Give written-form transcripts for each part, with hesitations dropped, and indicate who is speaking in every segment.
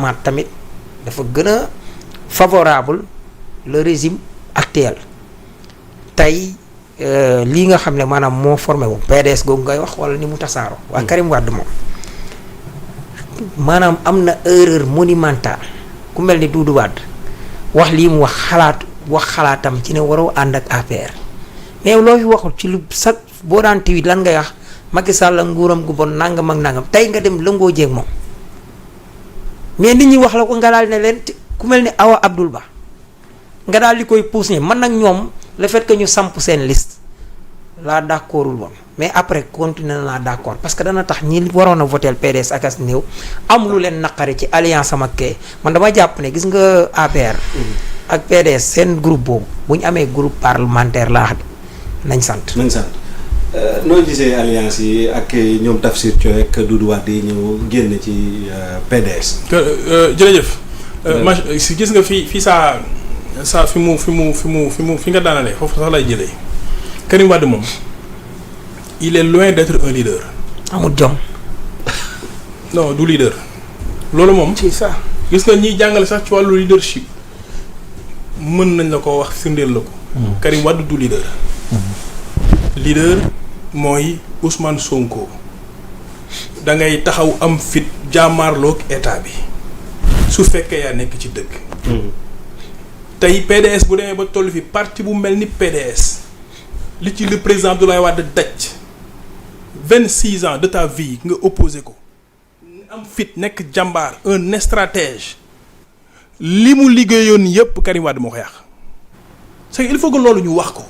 Speaker 1: maat tamit dafa gën a favorable le régime actuel tey lii nga xam ne maanaam moo formé wu PDS googu ngay wax wala ni mu tasaaroo. waa Karim Wade moom maanaam am na erreur monumentale ku mel ni Doudou Wade wax lii mu wax xalaatam ci ne waroo ànd ak APR mais loo fi waxul ci lu sax boo daan tiwit lan ngay wax Macky Sall la nguuram gu bon nangam ak nangam tey nga dem lëngoo jéeg moom mais nit ñi wax la ko nga daal ne leen ku mel ni Awa Abdoul Ba nga daal di koy pousse man nag ñoom le fait que ñu samp seen liste laa d'accordul woon mais après continuer naa d'accord parce que dana tax ñi waroon a voter PDS ak as néew am lu leen naqari ci alliance am ak kee man dama jàpp ne gis nga APR ak PDS seen groupe boobu bu ñu amee groupe parlementaire laa nañ sant.
Speaker 2: noo gisee alliance yi ak ñoom Tafsir Thioye ak Doudou Wade yi ñëw génn ci PDS.
Speaker 3: jërëjëf. si gis nga fii saa fi nga daanalee foofu sax lay jëlee Karim Wade moom il est loin d'être un leader.
Speaker 1: amul jom.
Speaker 3: non du leader. loolu moom.
Speaker 1: c'est ça.
Speaker 3: gis nga ñiy jàngale sax ci wàllu leadership mën nañ la ko wax firndeel la ko. Karim Wade du leader. leader mooy Ousmane Sonko da ngay taxaw am fit jàmmaarloog état bi su fekkee yaa nekk ci dëgg. tey PDS bu demee ba toll fi parti bu mel ni PDS li ci le président Abdoulaye Wade daj 26 ans de ta vie nga opposé ko am fit nekk jàmbaar un stratège li mu liggéeyoon yépp Karim Wade moo ko yàq c'est que il faut que loolu ñu wax ko.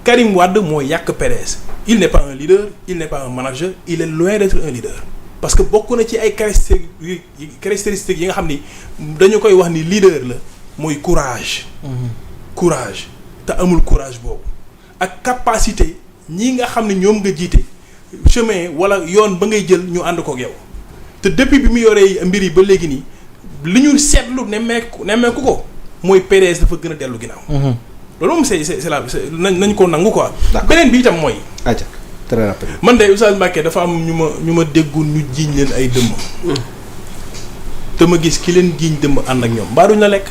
Speaker 3: Karim Wade moo yàq PDS il n'est pas un leader il n'est pas un manager il est loin d'être un leader parce que bokk na ci ay caractéristiques yi nga xam ni dañu koy wax ni leader la mooy courage. courage te amul courage boobu ak capacité ñi nga xam ne ñoom nga jiite chemin wala yoon ba ngay jël ñu ànd kook yow te depuis bi mu yoree mbir yi ba léegi nii li ñu seetlu nemmeeku ko mooy PDS dafa gën a dellu ginnaaw. loolu moom c'est la nañ ko nangu quoi. beneen bi itam mooy.
Speaker 2: aja très rapide.
Speaker 3: man de Oustaz Mbacké dafa am ñu ma déggul ñu jiiñ leen ay dëmm. te ma gis ki leen jiiñ dëmm ànd ak ñoom mbaa duñ la lekk.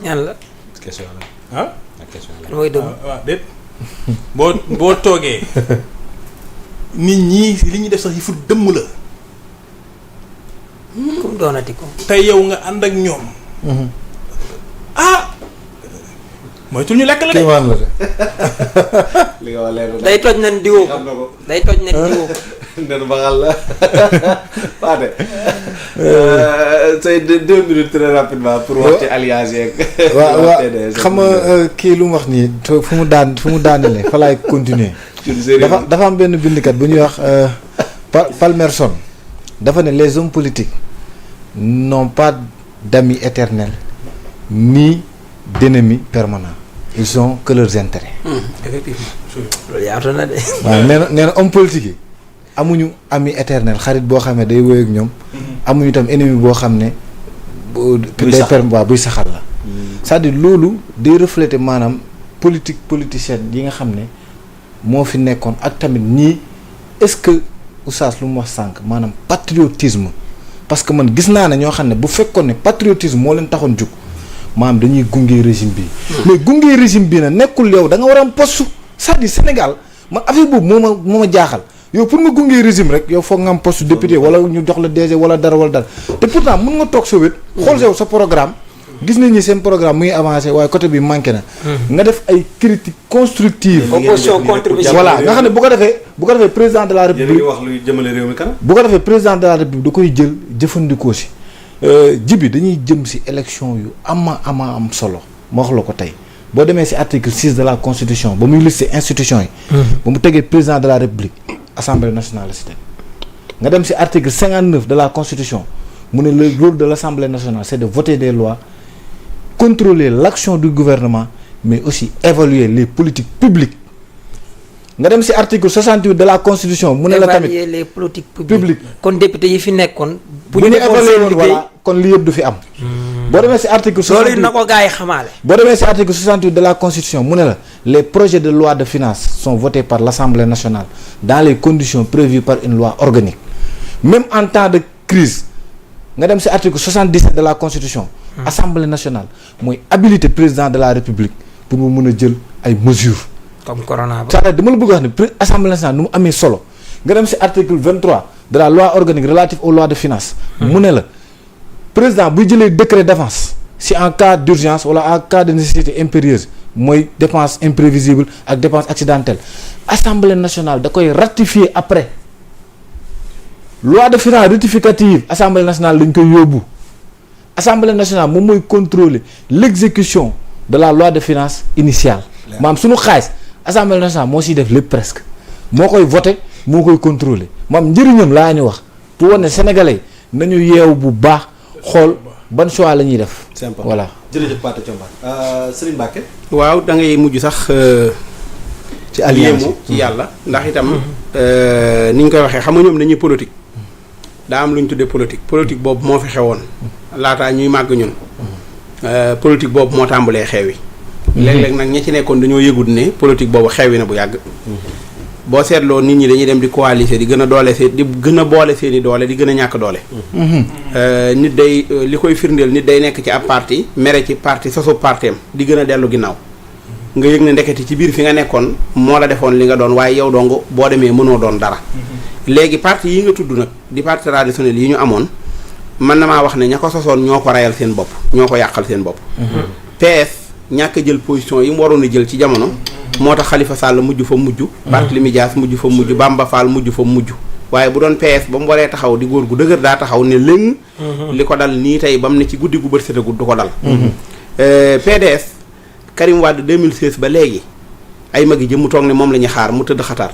Speaker 1: ñaan la.
Speaker 2: question la
Speaker 3: ah.
Speaker 2: question la
Speaker 1: mooy dëmm.
Speaker 3: waaw déet boo toogee nit ñi li ñuy def sax yi fu dëmm la.
Speaker 1: comme doonati ko.
Speaker 3: tey yow nga ànd ak ñoom. moytu ñu lekk la de.
Speaker 2: li nga wax leer
Speaker 1: day toj nañ diwoo
Speaker 2: xam na ko
Speaker 1: day toj nañ diwoo
Speaker 2: nden baxal la Pathé say 2 minutes très rapidement pour wax ci alliance yeeg
Speaker 4: waaw xam nga kii lu mu wax nii fu mu daanele fa laay continuer dafa am benn bindkat bu ñuy wax Palmerson dafa ne les hommes politiques n'ont pas d'amis éternels ni d'ennemis permanents ils ont que leurs intérêts.
Speaker 1: effectivement loolu yaatu na de.
Speaker 4: waaw nee na homme politique yi amuñu ami éternel xarit boo xam ne day wéy ak ñoom. amuñu tam ennemi boo xam ne. buy saxal la. c'est-à-dire loolu day refléter maanaam politicienne yi nga xam ne moo fi nekkoon ak tamit ñii est-ce que Oustaz lu mu wax sànq maanaam patriotisme parce que man gis naa ne ñoo xam ne bu fekkoon ne patriotisme moo leen taxoon jug. maanaam dañuy gunge régime bi mais gunge régime bi nag nekkul yow da nga war a am poste c'est-à-dire Sénégal man affaire boobu moo ma jaaxal yow pour nga gunge régime rek yow foog nga am poste député wala ñu jox la DG wala dara te pourtant mën nga toog sa wét xool yow sa programme gis nañ ni seen programme muy avancé waaye côté bi manqué na nga def ay critiques constructives
Speaker 1: opposition contribution
Speaker 4: voilà nga xam ne bu ko defee président de la république
Speaker 2: wax luy jëmale réew mi kanam
Speaker 4: bu ko defee président de la république da koy jël jëfandikoo si jibi dañuy jëm ci élection yu am solo ma wax la ko tey boo demee ci article 6 de la constitution ba muy lister institution yi ba mu tegee président de la république assemblée nationale la ci teg nga dem ci article 59 de la constitution mu ne le rôle de l'assemblée nationale c'est de voter des lois contrôler l'action du gouvernement mais aussi évaluer les politiques publiques nga dem ci article 68 de la constitution mu ne la tamit
Speaker 1: évaluer les politiques publiques kon député yi fi nekkoon
Speaker 4: bu ñu évaluer woon voilà kon li yëpp du fi am boo demee ci article 68
Speaker 1: loolu na ko gars yi xamaale
Speaker 4: boo demee ci article 68 de la constitution mu ne la les projets de loi de finances sont votés par l'Assemblée nationale dans les conditions prévues par une loi organique même en temps de crise nga dem ci article 77 de la constitution. assemblée nationale mooy habilité président de la république pour mu mën a jël ay mesures.
Speaker 1: comme corona ba.
Speaker 4: c'est-à-dire dama la bëgg wax ne assemblée nationale nu mu amee solo nga dem ci article 23 de la loi organique relative aux lois de finances. mu ne la président buy jëlee décret d'avance si en cas d'urgence wala en cas de nécessité impérieuse mooy dépense imprévisible ak dépense accidentelle assemblée nationale da koy ratifier après loi de finances rectificative assemblée nationale lañ koy yóbbu assemblée nationale moom mooy contrôler l'exécution de la loi de finances initiale maam suñu xaalis assemblée nationale moo siy def lépp presque moo koy voter moo koy contrôler maam njëriñam laa ñu wax pour wane ne sénégalais nañu yeewu bu baax xool ban choix la ñuy def.
Speaker 2: c'est important
Speaker 4: voilà.
Speaker 2: jërëjëf Pate Thiomba Serigne Mbacké.
Speaker 5: waaw da ngay mujj sax.
Speaker 2: ci alliance
Speaker 5: yéemu ci yàlla ndax itam. ni ñu koy waxee xam nga ñoom dañuy politique. daa am lu ñu tuddee politique boobu moo fi xewoon. laataa ñuy màgg ñun. politique boobu moo tàmbalee xew yi. léeg-léeg nag ña ci nekkoon dañoo yëgut ne politique boobu xewi na bu yàgg. boo seetloo nit ñi dañuy dem di coaliser di gën a doole di gën a boole seeni doole di gën a ñàkk doole. nit day li koy firndeel nit day nekk ci ab parti mere ci parti sosu parteem di gën a dellu ginnaaw. nga yëg ne ndeketi ci biir fi nga nekkoon moo la defoon li nga doon waaye yow dong boo demee mënoo doon dara. léegi parti yi nga tudd nag di parti traditionnel yi ñu amoon man na maa wax ne ña ko sosoon ñoo ko rayal seen bopp ñoo ko yàqal seen bopp. PS ñàkk a jël position yi mu waroon a jël ci jamono. moo tax Khalifa Sall mujj fa mujj. Barthélémy Dias mujj fa mujj Bamba Fall mujj fa mujj. waaye bu doon PS ba mu waree taxaw di góor gu dëgër daa taxaw ne léng. li ko dal nii tey ba mu ne ci guddi gu bët setagul du ko dal. PDS Karim Wade 2016 ba léegi ay mag yi jëm mu toog ne moom la ñuy xaar mu tëdd xataar.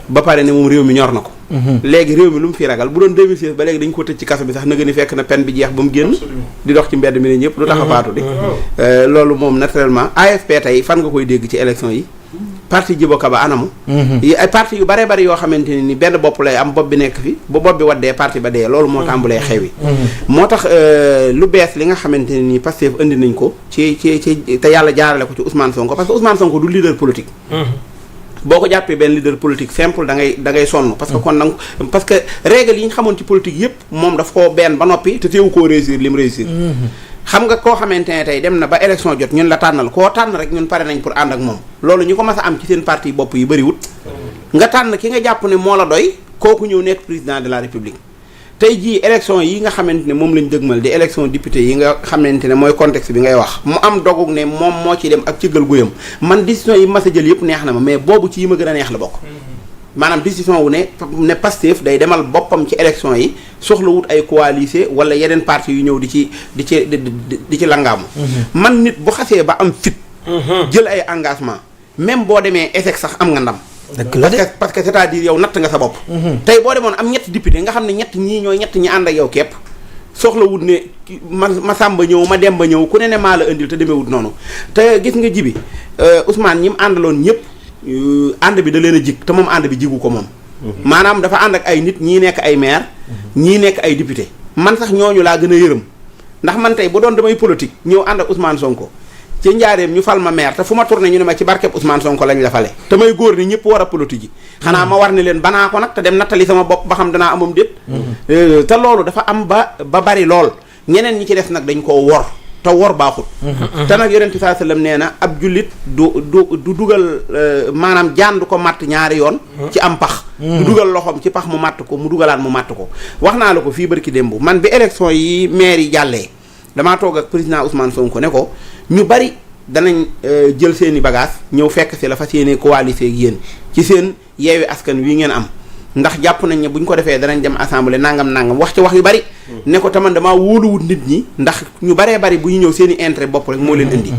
Speaker 5: ba pare ne moom réew mi ñor na ko. léegi réew mi lu mu fi ragal bu doon 2016 ba léegi dañ ko tëj ci kaso bi sax na gën a fekk na peine bi jeex ba mu génn. di dox ci mbedd mi ne ñëpp du tax a faatu di. loolu moom naturellement AFP tey fan nga koy dégg ci élection yi. parti Djibo Ka ba anamu. yi ay parti yu bare bari yoo xamante ne ni benn bopp lay am bopp bi nekk fi bu bopp bi waddee parti ba dee loolu moo tàmbulee xew yi. moo tax lu bees li nga xamante ne nii Pastef indi nañ ko ci te yàlla jaarale ko ci Ousmane Sonko parce que Ousmane Sonko du leader politique. boo ko jàppee benn leader politique simple da ngay sonn parce que kon nag parce que règle yi ñu xamoon ci politique yépp moom daf koo benn ba noppi te teewu koo réussir li mu réussir. xam nga koo xamante ne tey dem na ba élection jot ñun la tànnal koo tànn rek ñun pare nañ pour ànd ak moom loolu ñu ko mas a am ci seen parti bopp yi bëriwut. nga tànn ki nga jàpp ne moo la doy kooku ñëw nekk président de la république. tey jii élection yi nga xamante ne moom lañ dëgmal di élection député yi nga xamante ne mooy contexte bi ngay wax mu am dogug ne moom moo ci dem ak cëggal guyam man décision yi mas a jël yëpp neex na ma mais boobu ci yi ma gën a neex la bokk. maanaam décision wu ne Pastef day demal boppam ci élection yi soxlawut ay coalisé wala yeneen parti yu ñëw di ci langaamu. man nit bu xasee ba am fit. jël ay engagement même boo demee échec sax am nga ndam. parce que c'est-à-dire yow natt nga sa bopp. tey boo demoon am ñetti député nga xam ne ñett ñii ñooy ñett ñi ànd ak yow képp soxlawut ne ma Samba ñëw ma Demba ñëw ku ne maa la indil te demeewut noonu te gis nga jibi Ousmane ñi mu àndaloon ñëpp. ànd bi da leen a jig te moom ànd bi jigu ko moom. maanaam dafa ànd ak ay nit ñii nekk ay maire ñii nekk ay député man sax ñooñu laa gën a yërëm ndax man tey bu doon damay politique ñëw ànd ak Ousmane Sonko ci njaareem ñu fal ma maire te fu ma tourné ñu ne ma ci barkeb Ousmane Sonko lañ la fale te may góor ni ñëpp war a politique ji xanaa ma war ni leen banaa ko nag te dem nattali sama bopp ba xam danaa amam déet. te loolu dafa am ba bari lool ñeneen ñi ci des nag dañ koo wor te wor baaxut. te nag yonent bi sallallahu alayhi wasallam nee na ab jullit du dugal maanaam jaan du ko matt ñaari yoon. ci am pax. du dugal loxoom ci pax mu matt ko mu dugalaat mu matt ko. wax naa la ko fii barki démb man bi élection yi maire yi jàllee damaa toog ak président Ousmane Sonko ne ko ñu bari danañ jël seen i bagages ñëw fekk si la fas yéene coalisé ak yéen ci seen yeewi askan wi ngeen am. ndax jàpp nañ ne bu ñu ko defee danañ dem assemblée nangam wax ci wax yu bari. ne ko taman damaa wóoluwut nit ñi ndax ñu baree bari bu ñu ñëw seen i intérêt bopp rek moo leen indi.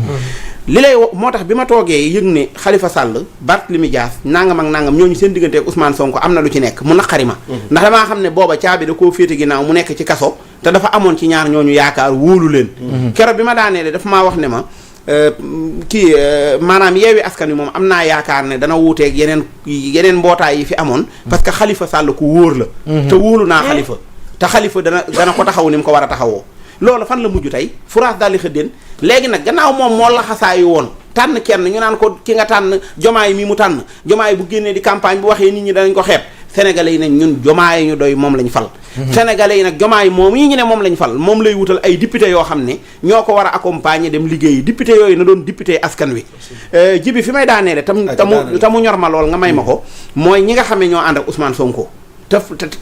Speaker 5: li lay moo tax bi ma toogee yëg ne Khalifa Sall Barthélémy Dias nangam ak nangam ñooñu seen diggante ak Ousmane Sonko am na lu ci nekk mu naqari ma. ndax damaa xam ne booba caabi da koo féete ginnaaw mu nekk ci kaso te dafa amoon ci ñaar ñooñu yaakaar wóolu leen. keroog bi ma daanee dafa maa wax ne ma. maanaam yeewi askan wi moom am naa yaakaar ne dana wuuteeg yeneen mbootaay yi fi amoon parce que Khalifa Sall ku wóor la te wóolu naa Khalifa te Khalifa dana ko taxaw ni mu ko war a taxawoo loolu fan la mujj tey furaas daal di xëddeen léegi nag gannaaw moom moo la xasaayu woon tànn kenn ñu naan ko ki nga tànn jomaay mi mu tànn jomaay bu génnee di campagne bu waxee nit ñi danañ ko xeeb sénégalais yi ne ñun jomaay ñu doy moom lañ fal sénégalais yi nag jomaay moom yi ñu ne moom lañ fal moom lay wutal ay député yoo xam ne ñoo ko war a accompagner dem liggéeyi député yooyu na doon député askan wi jibi fi may daaneele tamu ñor ma lool nga may ma ko mooy ñi nga xam ne ñoo ànd ak Ousmane Sonko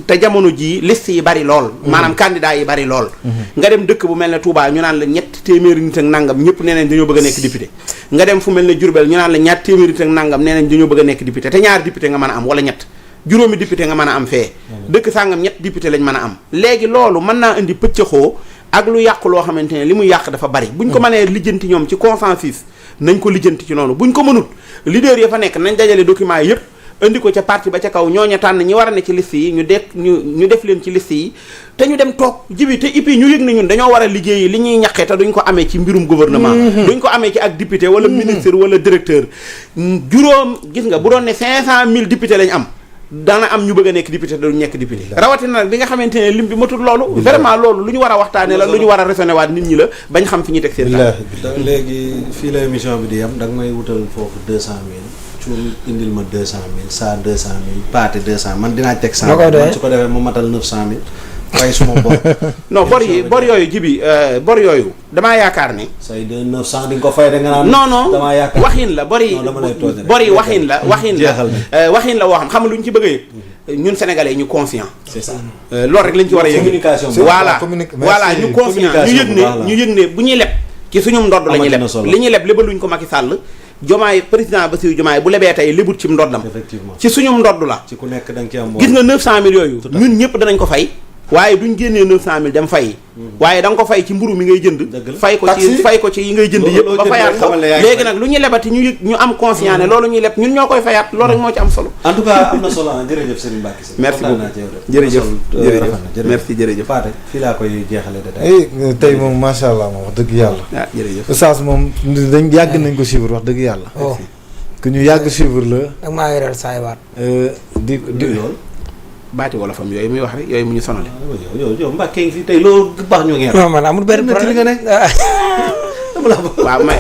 Speaker 5: te jamono jii liste yi bari lool maanaam candidat yi bari lool nga dem dëkk bu mel ne Touba ñu naan la 300 nit ak nangam ñëpp nee nañ dañoo bëgg a nekk député nga dem fu mel ne Diourbel ñu naan la 200 nit ak nangam nee nañ dañoo bëgg a nekk député te ñaari député nga mën a am wala ñett juróomi député nga mën a am fee dëkk sàngam 7 député lañ mën a am léegi loolu mën naa indi pëccëxoo ak lu yàq loo xamante ne li muy yàq dafa bari buñ ko mënee lijjanti ñoom ci consensus nañ ko lijjanti ci noonu buñ ko mënut leader ya fa nekk nañ dajale documents yépp indi ko ca parti ba ca kaw ñooña tànn ñi war a ne ci liste yi ñu def leen ci liste yi te ñu dem toog jibi te et puis ñu yëg na ñun dañoo war a liggéey li ñuy ñaqee te duñ ko amee ci mbirum gouvernement duñ ko amee ci ak député wala ministre wala directeur juróom gis nga bu doon ne 500 000 député lañ am dana am ñu bëgg a nekk député duñ nekk député rawatina nag bi nga xamante ne lim bi matul loolu vraiment loolu lu ñu war a waxtaane la lu ñu war a raisonné waat nit ñi la bañ xam fi ñuy teg seen
Speaker 2: léegi fii la émission bi di yam da nga may wutal foofu 200 000 cuur indil ma 200 000 saa 200 000 paate 200 man dinaa teg 100 man su ko defee ma matal 900 000 fay suma bor
Speaker 5: non bor yooyu jibi bor yooyu damaa yaakaar ne
Speaker 2: say de 900 di nga ko fay da nga naan
Speaker 5: non
Speaker 2: damaa yaakaar
Speaker 5: waxin la bor yi waxin la waxin la woo xam lu ñu ci bëgg a yëg ñun sénégalais ñu confiant
Speaker 2: c'est ça
Speaker 5: loolu rek lañ ci war a yëg
Speaker 2: communication
Speaker 5: voilà ñu confiant ñu yëg ne bu ñuy leb ci suñu ndodd la ñuy leb li ñuy leb lebaluñ ko Macky Sall Jomaay président Bassirou Jomaay bu lebee tey lebut ci ndoddam
Speaker 2: effectivement
Speaker 5: ci suñu ndodd la
Speaker 2: ci ku nekk da nga ci am
Speaker 5: gis nga 900 000 yooyu ñun ñëpp danañ ko fay waaye duñ génnee 900 000 dem fay waaye da nga ko fay ci mburu mi ngay jënd fay ko ci yi ngay jënd yëpp ba fayaat ko léegi nag lu ñu lebati ñu am conscient ne loolu ñuy leb ñun ñoo koy fayaat loolu rek moo ci am solo
Speaker 2: en tout cas am na solo jërëjëf Serigne Mbacké Sy
Speaker 5: merci beaucoup jërëjëf
Speaker 2: Fatou fii laa koy jeexale de
Speaker 4: tey moom macha allah moom wax dëgg yàlla
Speaker 5: jërëjëf
Speaker 4: Oustaz moom dañ yàgg nañ ko suivre wax dëgg yàlla ku ñu yàgg suivre la
Speaker 1: ak maa yoreel saay waat
Speaker 4: di
Speaker 2: loolu
Speaker 5: baati wolofam yooyu muy wax rek yooyu mu ñu sonale
Speaker 2: yow Mbacké ngi fi tey loolu baax ñu ngeen
Speaker 1: non man amul benn problème
Speaker 2: nga ne dama la
Speaker 5: waaw may